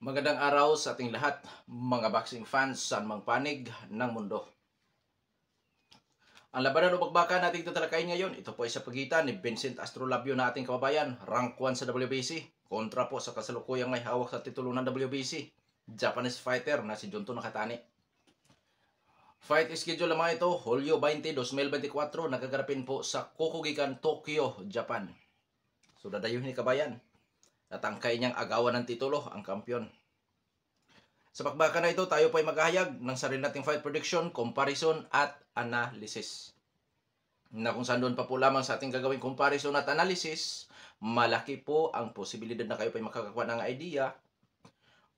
Magandang araw sa ating lahat, mga boxing fans saan mang panig ng mundo. Ang labanan o bagbakan nating tatalakayin ngayon, ito po ay sa pagitan ni Vincent Astrolabio na ating kababayan, rank 1 sa WBC, kontra po sa kasalukuyang may hawak sa titulo ng WBC, Japanese fighter na si Junto Nakatani. Fight schedule naman ito, Hulyo 20, 2024, nagagarapin po sa Kokugikan, Tokyo, Japan. So dadayuhin ni kabayan at ang kanyang agawan ng titulo, ang kampiyon. Sa bakbakan na ito, tayo po ay maghahayag ng sarili nating fight prediction, comparison at analysis. Na kung saan doon pa po lamang sa ating gagawing comparison at analysis, malaki po ang posibilidad na kayo pa ay makakakuha ng idea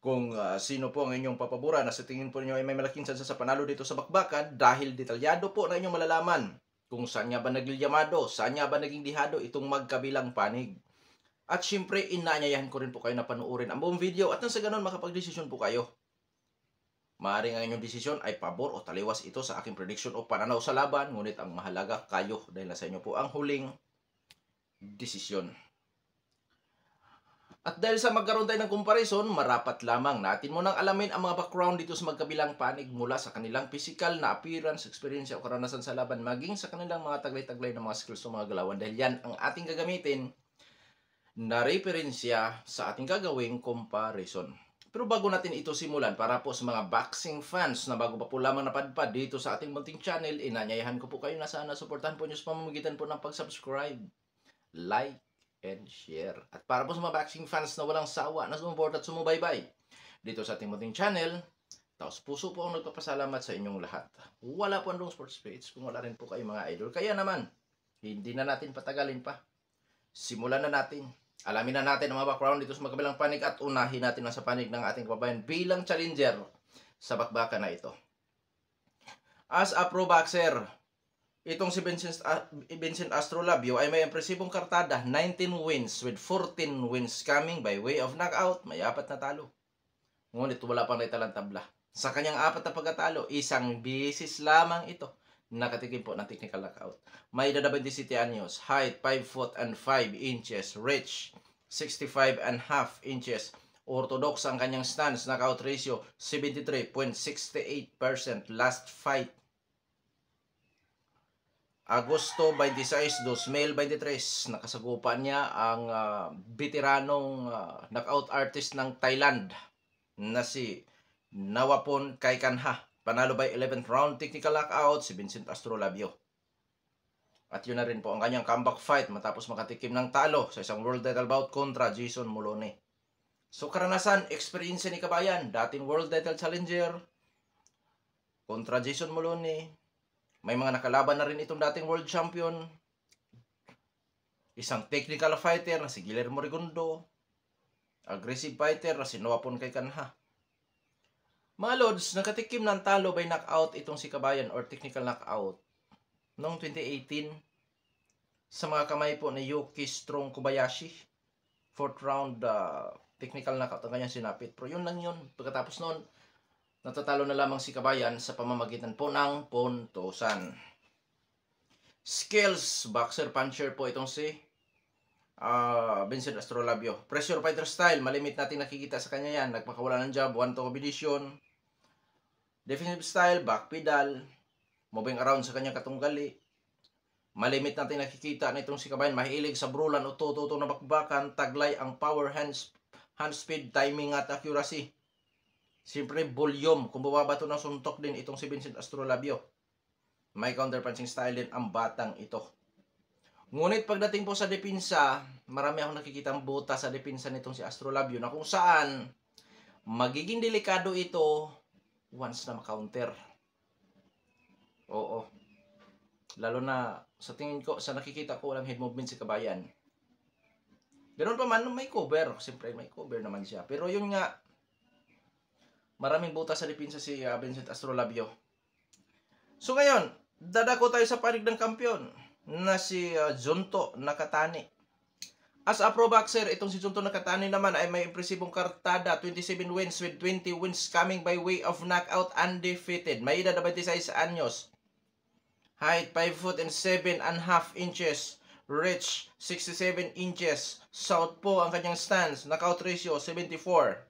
kung sino po ang inyong papabura na sa tingin po ninyo ay may malaking sansa sa panalo dito sa bakbakan dahil detalyado po na inyong malalaman kung saan nga ba naglilyamado, saan nga ba naging dihado itong magkabilang panig. At syempre, inaanyayahan ko rin po kayo na panuorin ang buong video at nang sa ganun makapag-desisyon po kayo. Maaaring ang inyong desisyon ay pabor o taliwas ito sa aking prediction o pananaw sa laban, ngunit ang mahalaga kayo dahil nasa inyo po ang huling desisyon. At dahil sa magkaroon tayo ng comparison, marapat lamang natin munang alamin ang mga background dito sa magkabilang panig mula sa kanilang physical na appearance, experience o karanasan sa laban, maging sa kanilang mga taglay-taglay na mga skills o mga galawan dahil yan ang ating gagamitin na referensya sa ating gagawing comparison. Pero bago natin ito simulan, para po sa mga boxing fans na bago pa po lamang napadpad dito sa ating munting channel, inanyayahan ko po kayo na sana suportahan po nyo sa pamamagitan po ng pag-subscribe, like, and share. At para po sa mga boxing fans na walang sawa na sumuporta at sumubaybay dito sa ating munting channel, taos puso po ang nagpapasalamat sa inyong lahat. Wala po andong sports page kung wala rin po kayo mga idol. Kaya naman, hindi na natin patagalin pa. Simulan na natin. Alamin na natin ang mga background dito sa magkabilang panig at unahin natin ang sa panig ng ating kababayan bilang challenger sa bakbakan na ito. As a pro boxer, itong si Vincent Astrolabio ay may impresibong kartada, 19 wins with 14 wins coming by way of knockout, may 4 na talo. Ngunit wala pang naitalang tabla. Sa kanyang 4 na pagkatalo, isang bisis lamang ito nakatikim po ng technical knockout. May edad 27 anyos, height 5 foot and 5 inches, reach 65 and half inches. Orthodox ang kanyang stance, knockout ratio 73.68%. Last fight Agosto 26, 2023, nakasagupan niya ang veteranong knockout artist ng Thailand na si Nawapon Kaikanha. Panalo by 11th round technical knockout si Vincent Astrolabio. At yun na rin po ang kanyang comeback fight matapos makatikim ng talo sa isang world title bout kontra Jason Moloney. So karanasan, experience ni kabayan, dating world title challenger kontra Jason Moloney. May mga nakalaban na rin itong dating world champion. Isang technical fighter na si Guillermo Rigondo. Aggressive fighter na si Nawapon Kaikanha. Mga Lods, nakatikim ng talo by knockout itong si kabayan or technical knockout noong 2018 sa mga kamay po ni Yuki Strong Kobayashi. 4th round technical knockout ang kanyang sinapit. Pero yun lang yun. Pagkatapos noon, natatalo na lamang si kabayan sa pamamagitan po ng puntusan. Skills, boxer puncher po itong si Vincent Astrolabio. Pressure fighter style, malimit natin nakikita sa kanya yan. Nagpakawala ng jab, 1-2 combination. Defensive style, back pedal, moving around sa kanyang katunggali. Malimit natin nakikita na itong si kabayan, mahilig sa brulan o tututo na bakbakan, taglay ang power, hand speed, timing at accuracy. Siyempre, volume, kung bababato ng suntok din itong si Vincent Astrolabio. May counterpunching style din ang batang ito. Ngunit pagdating po sa depensa, marami akong nakikitang buta sa depensa nitong si Astrolabio na kung saan magiging delikado ito once na ma-counter. Oo. Lalo na sa tingin ko, sa nakikita ko, walang head movement si kabayan. Ganoon pa man, may cover. Siyempre, may cover naman siya. Pero yun nga, maraming buta sa depensa si Vincent Astrolabio. So ngayon, dadako tayo sa panig ng kampiyon na si Junto Nakatani. As a pro boxer, itong si Junto Nakatani naman ay may impresibong kartada, 27 wins with 20 wins coming by way of knockout, undefeated. May edad 26 anyos. Height 5 foot and 7 and half inches. Reach 67 inches. Southpaw ang kanyang stance. Knockout ratio 74.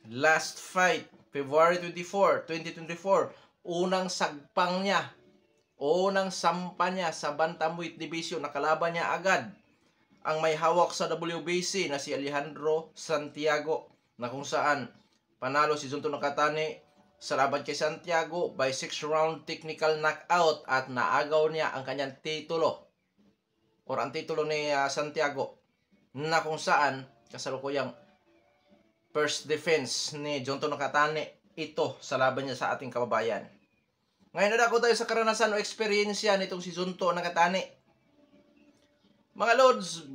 Last fight, February 24, 2024. Unang sagpang niya, unang sampa niya sa bantamweight division, nakalaban niya agad ang may hawak sa WBC na si Alejandro Santiago, na kung saan panalo si Junto Nakatani sa laban kay Santiago by 6-round technical knockout at naagaw niya ang kanyang titulo or ang titulo ni Santiago, na kung saan kasalukuyang first defense ni Junto Nakatani ito sa laban niya sa ating kababayan. Ngayon na ako tayo sa karanasan o eksperyensya nitong si Junto Nakatani. Mga Lods,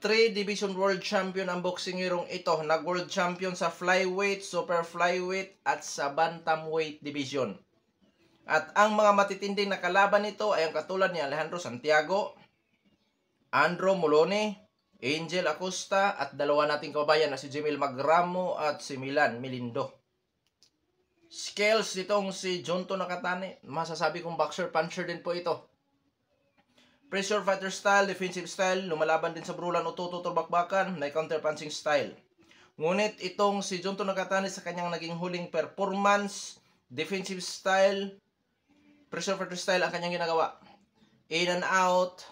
3 Division World Champion ang boxingerong ito. Nag-World Champion sa Flyweight, Super Flyweight at sa Bantamweight Division. At ang mga matitinding na kalaban nito ay ang katulad ni Alejandro Santiago, Andrew Molone, Angel Acosta at dalawa nating kababayan na si Jamil Magramo at si Milan Milindo. Skills nitong si Junto Nakatani, masasabi kong boxer-puncher din po ito. Pressure fighter style, defensive style, lumalaban din sa brulan o tututubakbakan, may counter-punching style. Ngunit itong si Junto Nakatani sa kanyang naging huling performance, defensive style, pressure fighter style ang kanyang ginagawa. In and out,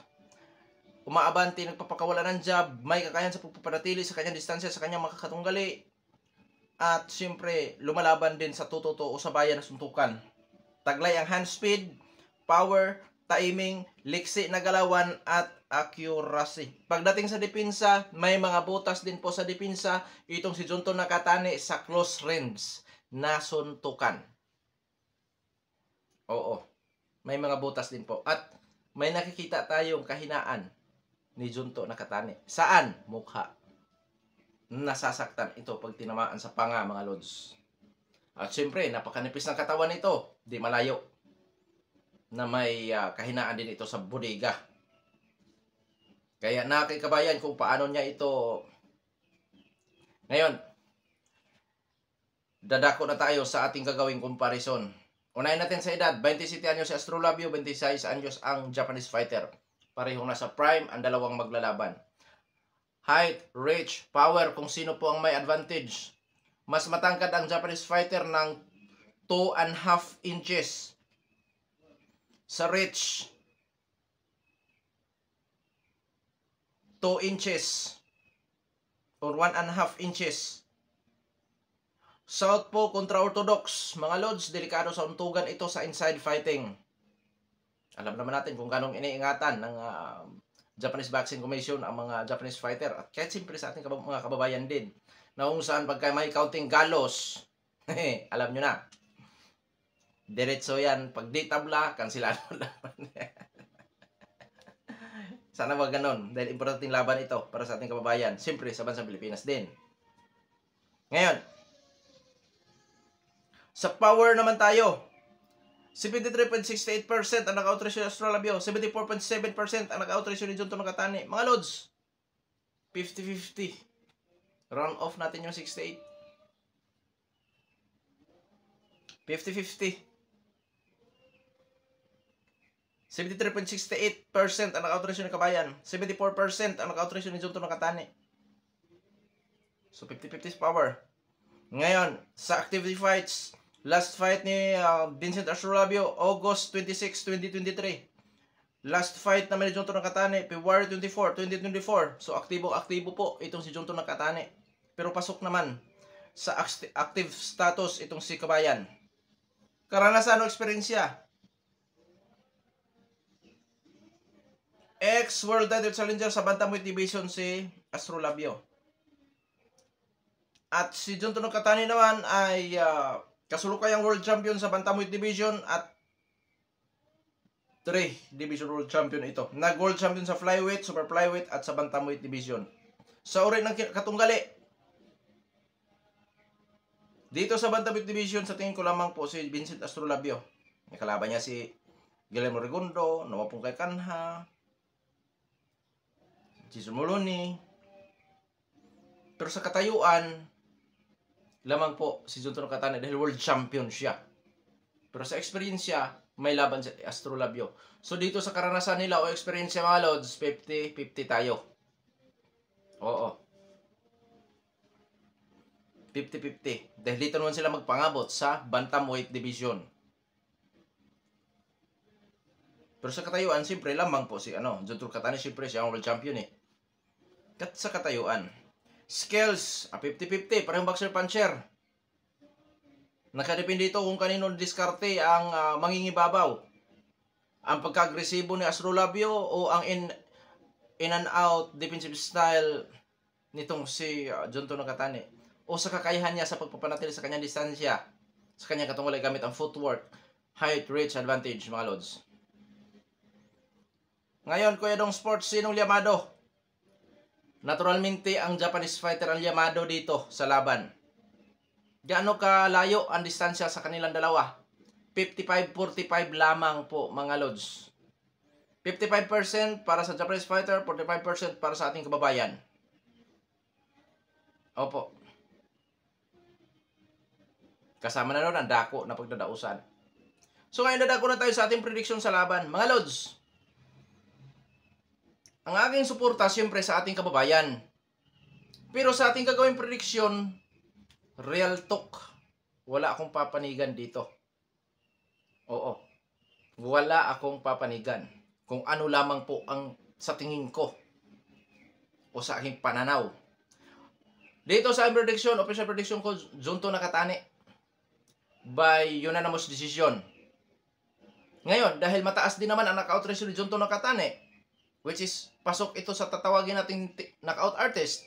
umaabanti, nagpapakawala ng jab, may kakayahan sa pagpapanatili sa kanyang distansya, sa kanyang makakatunggali. At siyempre, lumalaban din sa tututo o sa bayan na suntukan. Taglay ang hand speed, power, timing, liksi na galawan at accuracy. Pagdating sa depensa, may mga butas din po sa depensa itong si Junto Nakatani sa close range na suntukan. Oo, may mga butas din po. At may nakikita tayong kahinaan ni Junto Nakatani. Saan? Mukha. Nasasaktan ito pag tinamaan sa panga, mga Lods. At siyempre, napakanipis ng katawan nito. Di malayo na may kahinaan din ito sa bodega. Kaya nakikabayan kung paano niya ito. Ngayon, dadako na tayo sa ating gagawing comparison. Unahin natin sa edad. 27 anyos si Astrolabio, 26 anyos ang Japanese fighter. Parehong nasa prime ang dalawang maglalaban. Height, reach, power, kung sino po ang may advantage. Mas matangkad ang Japanese fighter ng 2.5 inches. Sa reach, 2 inches or 1.5 inches. Southpaw kontra orthodox. Mga Lods, delikado sa untugan ito sa inside fighting. Alam naman natin kung ganong iniingatan ng Japanese Boxing Commission ang mga Japanese fighter. At kahit siyempre sa ating mga kababayan din. Na kung saan pagka may counting galos, alam nyo na. Diretso yan. Pag di tabla, kansilado laban. Sana wag ganon. Dahil importanteng laban ito para sa ating kababayan. Siyempre sa bansang Pilipinas din. Ngayon, sa power naman tayo. 73.68% ang knockout ratio ni Astrolabio. 74.7% ang knockout ratio ni Junto Nakatani. Mga Lods, 50-50. Round off natin yung 68. 50-50. 73.68% ang knockout ratio ni Kabayan. 74% ang knockout ratio ni Junto Nakatani. So 50-50 power. Ngayon, sa activity fights, last fight ni Vincent Astrolabio, August 26, 2023. Last fight naman ni Junto Nakatani, February 24, 2024. So aktibo-aktibo po itong si Junto Nakatani. Pero pasok naman sa active status itong si Kabayan. Karanasan o eksperyensya? Ex-World Title Challenger sa Bantamweight Division si Astrolabio. At si Junto Nakatani naman ay kasulukayang World Champion sa Bantamweight Division at 3 Division World Champion ito. Nag-World Champion sa Flyweight, Super Flyweight at sa Bantamweight Division. Sa uri ng katunggali, dito sa Bantamweight Division, sa tingin ko lamang po si Vincent Astrolabio. May kalaban niya si Guillermo Regondo, Nawapong kay Kanha, Jason Moloney. Pero sa katayuan, lamang po si Junto Nakatani dahil world champion siya. Pero sa experience may laban si Astrolabio. So dito sa karanasan nila o experience mga Lods, 50-50 tayo. Oo. 50-50. Dahil dito naman sila magpangabot sa bantamweight division. Pero sa katayuan, siyempre lamang po si Junto Katani, siyempre siya ang world champion eh. Kat sa katayuan. Skills, 50-50, parang boxer puncher. Nakadepende ito kung kanino diskarte ang mangingibabaw. Ang pagka-agresibo ni Astrolabio o ang in and out defensive style nitong si Junto Nakatani, o sa kakayahan niya sa pagpapanatili sa kanyang distansya, sa kanyang katunggalay gamit ang footwork, height, reach, advantage, mga lods. Ngayon, Kuya Dong Sports, sinong Yamado? Naturalmente, ang Japanese fighter ang Yamado dito sa laban. Gaano kalayo ang distansya sa kanilang dalawa? 55-45 lamang po, mga lods. 55% para sa Japanese fighter, 45% para sa ating kababayan. Opo. Kasama na nun ang dako na pagdadausan. So ngayon dadako na tayo sa ating prediction sa laban. Mga lods, ang aking suporta siyempre sa ating kababayan. Pero sa ating gagawing prediction, real talk, wala akong papanigan dito. Oo. Wala akong papanigan. Kung ano lamang po ang sa tingin ko o sa aking pananaw. Dito sa prediction, official prediction ko, Junto Nakatani by unanimous decision. Ngayon, dahil mataas din naman ang knockout ratio ni Junto Nakatani, which is pasok ito sa tatawagin nating knockout artist.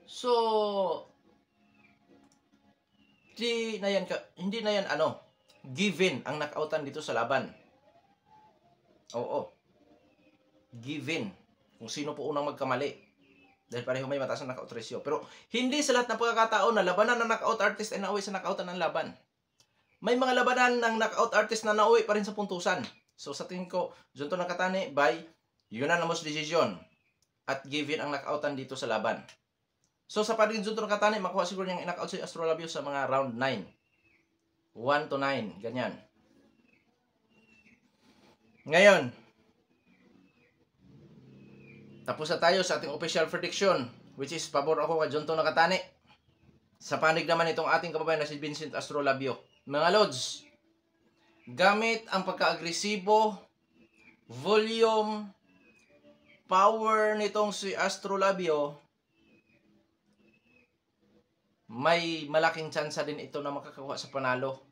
So, hindi na yan given ang knockoutan dito sa laban. Oo. Given. Kung sino po unang magkamali. Dahil pareho may mataas na knockout ratio. Pero hindi sa lahat ng pagkakataon na labanan ng knockout artist ay nauwi sa knockoutan ng laban. May mga labanan ng knockout artist na nauwi pa rin sa puntusan. So sa tingin ko, Junto Nakatani by unanimous decision at given ang knockoutan dito sa laban. So sa paligid Junto Nakatani, makuha siguro niyang knockout si Astrolabio sa mga round 9. 1 to 9. Ganyan. Ngayon, tapos na tayo sa ating official prediction, which is pabor ako kay Junto Nakatani. Sa panig naman itong ating kababayan na si Vincent Astrolabio. Mga lods, gamit ang pagka-agresibo, volume, power nitong si Astrolabio, may malaking tsansa din ito na makakakuha sa panalo.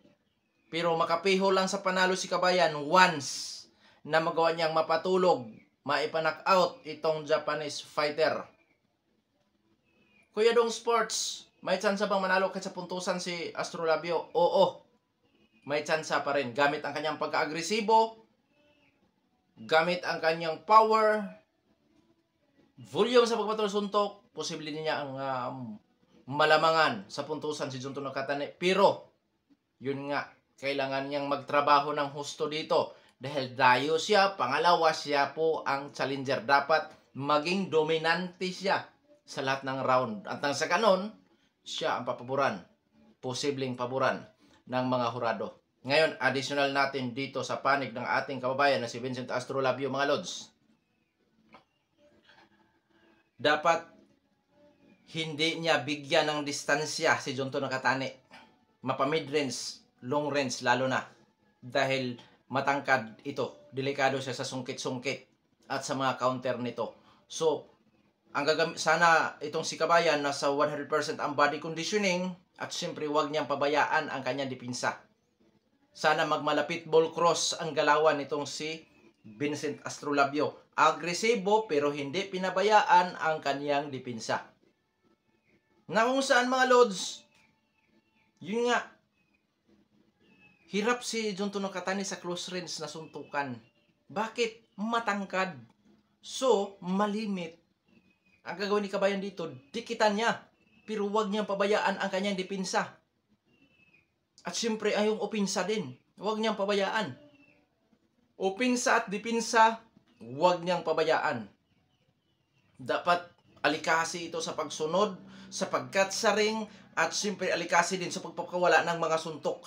Pero makapiho lang sa panalo si kabayan once na magawa niyang mapatulog, maipa-knockout itong Japanese fighter. Kuya Dong Sports, may tsansa bang manalo kahit sa puntusan si Astrolabio? Oo, may tsansa pa rin. Gamit ang kanyang pagka-agresibo, gamit ang kanyang power, volume sa pagpatulsuntok, posible niya ang malamangan sa puntusan si Junto Nakatani. Pero, yun nga, kailangan niyang magtrabaho ng husto dito. Dahil dayo siya, pangalawa siya po ang challenger. Dapat maging dominante siya sa lahat ng round. At nang sa kanon, siya ang papaboran. Posibleng paboran ng mga hurado. Ngayon, additional natin dito sa panig ng ating kababayan na si Vincent Astrolabio, mga lods. Dapat hindi niya bigyan ng distansya si Junto Nakatani. Mapa-mid-range, long range lalo na. Dahil matangkad ito. Delikado siya sa sungkit-sungkit at sa mga counter nito. So, sana itong si kabayan nasa 100% ang body conditioning at siyempre huwag niyang pabayaan ang kanyang dipinsa. Sana magmalapit ball cross ang galawan nitong si Vincent Astrolabio. Agresibo pero hindi pinabayaan ang kanyang dipinsa. Na kung saan mga lods, yun nga, hirap si Junto Nakatani sa close range na suntukan. Bakit? Matangkad. So, malimit. Ang gagawin ni kabayan dito, dikitan niya. Pero huwag niyang pabayaan ang kanyang dipinsa. At siyempre ay yung opinsa din. Huwag niyang pabayaan. Opinsa at dipinsa, huwag niyang pabayaan. Dapat alikasi ito sa pagsunod, sa pagkatsaring, at siyempre alikasi din sa pagpapakawala ng mga suntok.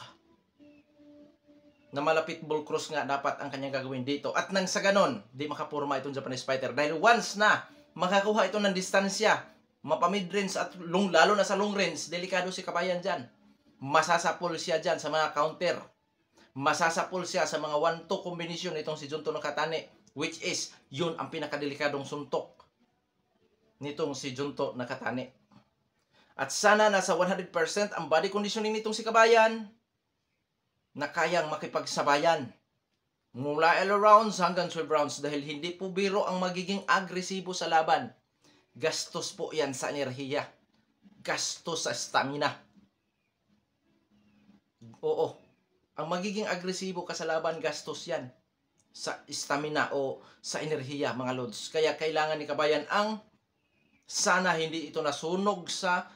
Na malapit ball cross nga dapat ang kanyang gagawin dito. At nang sa ganon, di makapurma itong Japanese fighter. Dahil once na makakuha ito ng distansya, mapamid-range at lalo na sa long range, delikado si kabayan dyan. Masasapol siya dyan sa mga counter. Masasapol siya sa mga 1-2 kombinasyon itong si Junto Nakatani, which is, yun ang pinakadelikadong suntok nitong si Junto Nakatani. At sana nasa 100% ang body conditioning nitong si kabayan na kayang makipagsabayan mula 11 rounds hanggang 12 rounds dahil hindi po biro ang magiging agresibo sa laban. Gastos po yan sa enerhiya. Gastos sa stamina. Oo. Ang magiging agresibo ka sa laban, gastos yan sa stamina o sa enerhiya, mga lods. Kaya kailangan ni kabayan ang sana hindi ito nasunog sa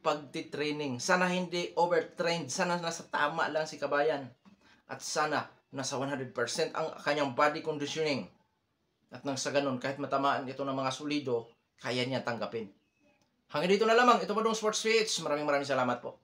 pagtitraining. Sana hindi overtrained. Sana nasa tama lang si kabayan. At sana nasa 100% ang kanyang body conditioning. At nang sa ganun, kahit matamaan ito ng mga solido, kaya niya tanggapin. Hanggang dito na lamang. Ito po dong Sports Fits. Maraming salamat po.